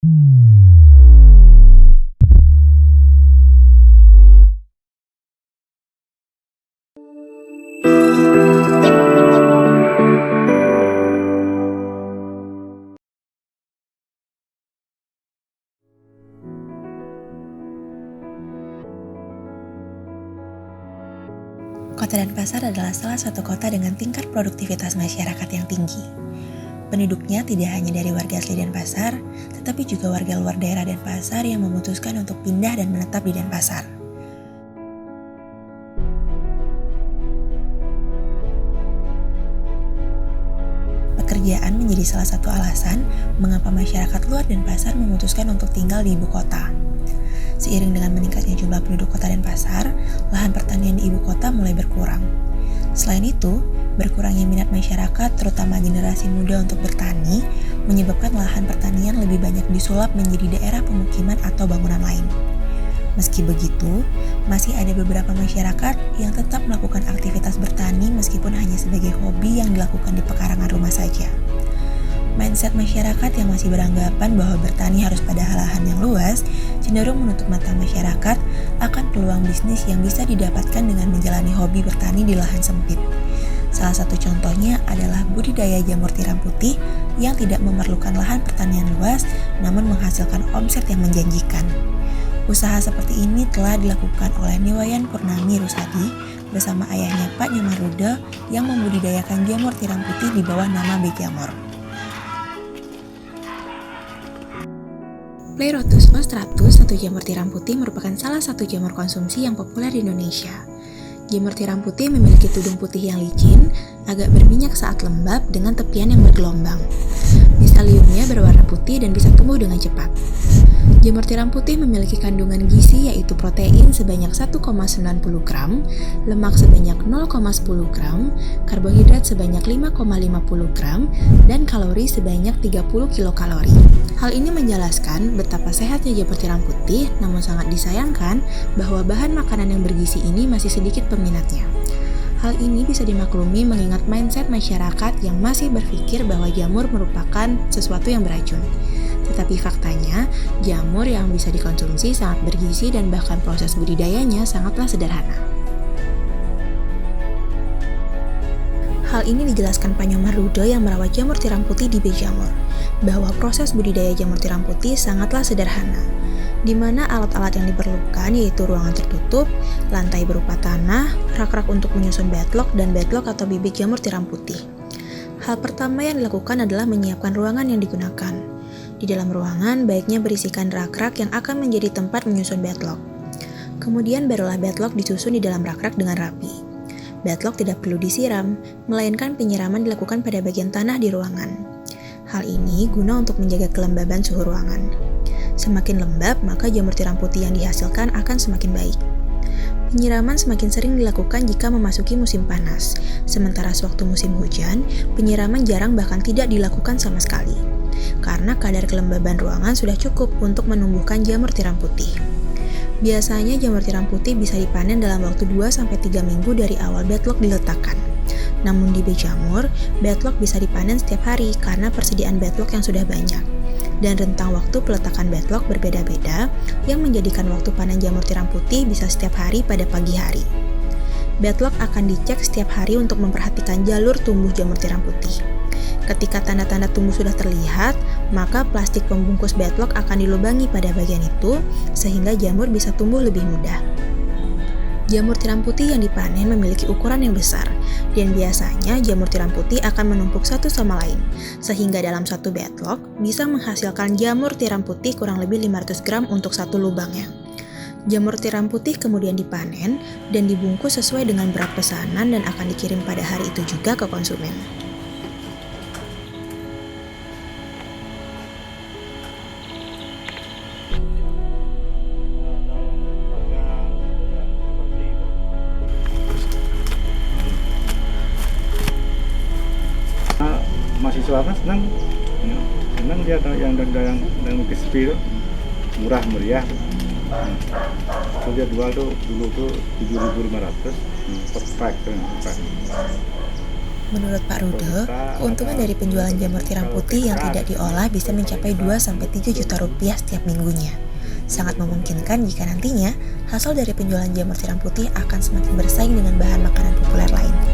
Kota Denpasar adalah salah satu kota dengan tingkat produktivitas masyarakat yang tinggi. Penduduknya tidak hanya dari warga asli Denpasar, tetapi juga warga luar daerah Denpasar yang memutuskan untuk pindah dan menetap di Denpasar. Pekerjaan menjadi salah satu alasan mengapa masyarakat luar Denpasar memutuskan untuk tinggal di ibu kota. Seiring dengan meningkatnya jumlah penduduk kota Denpasar, lahan pertanian di ibu kota mulai berkurang. Selain itu, berkurangnya minat masyarakat, terutama generasi muda untuk bertani, menyebabkan lahan pertanian lebih banyak disulap menjadi daerah pemukiman atau bangunan lain. Meski begitu, masih ada beberapa masyarakat yang tetap melakukan aktivitas bertani meskipun hanya sebagai hobi yang dilakukan di pekarangan rumah saja. Mindset masyarakat yang masih beranggapan bahwa bertani harus pada lahan yang luas cenderung menutup mata masyarakat akan peluang bisnis yang bisa didapatkan dengan menjalani hobi bertani di lahan sempit. Salah satu contohnya adalah budidaya jamur tiram putih yang tidak memerlukan lahan pertanian luas namun menghasilkan omset yang menjanjikan. Usaha seperti ini telah dilakukan oleh Niwayan Purnami Rusadi bersama ayahnya Pak Nyomarudo yang membudidayakan jamur tiram putih di bawah nama Bejamur. Pleurotus ostratus atau jamur tiram putih merupakan salah satu jamur konsumsi yang populer di Indonesia. Jamur tiram putih memiliki tudung putih yang licin, agak berminyak saat lembab dengan tepian yang bergelombang. Miseliumnya berwarna putih dan bisa tumbuh dengan cepat. Jamur tiram putih memiliki kandungan gizi yaitu protein sebanyak 1,90 gram, lemak sebanyak 0,10 gram, karbohidrat sebanyak 5,50 gram, dan kalori sebanyak 30 kilokalori. Hal ini menjelaskan betapa sehatnya jamur tiram putih, namun sangat disayangkan bahwa bahan makanan yang bergizi ini masih sedikit peminatnya. Hal ini bisa dimaklumi mengingat mindset masyarakat yang masih berpikir bahwa jamur merupakan sesuatu yang beracun. Tetapi faktanya, jamur yang bisa dikonsumsi sangat bergizi dan bahkan proses budidayanya sangatlah sederhana. Hal ini dijelaskan Pak Nyomarudo yang merawat jamur tiram putih di Bejamur, bahwa proses budidaya jamur tiram putih sangatlah sederhana, di mana alat-alat yang diperlukan yaitu ruangan tertutup, lantai berupa tanah, rak-rak untuk menyusun bedlock dan bedlock atau bibit jamur tiram putih. Hal pertama yang dilakukan adalah menyiapkan ruangan yang digunakan. Di dalam ruangan, baiknya berisikan rak-rak yang akan menjadi tempat menyusun bedlock. Kemudian barulah bedlock disusun di dalam rak-rak dengan rapi. Bedlock tidak perlu disiram, melainkan penyiraman dilakukan pada bagian tanah di ruangan. Hal ini guna untuk menjaga kelembaban suhu ruangan. Semakin lembab, maka jamur tiram putih yang dihasilkan akan semakin baik. Penyiraman semakin sering dilakukan jika memasuki musim panas, sementara sewaktu musim hujan, penyiraman jarang bahkan tidak dilakukan sama sekali. Karena kadar kelembaban ruangan sudah cukup untuk menumbuhkan jamur tiram putih. Biasanya jamur tiram putih bisa dipanen dalam waktu 2-3 minggu dari awal bedlock diletakkan. Namun di Bejamur, bedlock bisa dipanen setiap hari karena persediaan bedlock yang sudah banyak. Dan rentang waktu peletakan bedlock berbeda-beda yang menjadikan waktu panen jamur tiram putih bisa setiap hari pada pagi hari. Bedlock akan dicek setiap hari untuk memperhatikan jalur tumbuh jamur tiram putih. Ketika tanda-tanda tumbuh sudah terlihat, maka plastik pembungkus bedlock akan dilubangi pada bagian itu sehingga jamur bisa tumbuh lebih mudah. Jamur tiram putih yang dipanen memiliki ukuran yang besar, dan biasanya jamur tiram putih akan menumpuk satu sama lain, sehingga dalam satu bedlock bisa menghasilkan jamur tiram putih kurang lebih 500 gram untuk satu lubangnya. Jamur tiram putih kemudian dipanen dan dibungkus sesuai dengan berat pesanan dan akan dikirim pada hari itu juga ke konsumen. Mahasiswa kan senang dia yang crispy itu murah meriah. Itu dia jual tuh dulu tuh 7.500 per pack. Menurut Pak Rudo, keuntungan dari penjualan jamur tiram putih yang tidak diolah bisa mencapai 2-3 juta rupiah setiap minggunya. Sangat memungkinkan jika nantinya hasil dari penjualan jamur tiram putih akan semakin bersaing dengan bahan makanan populer lain.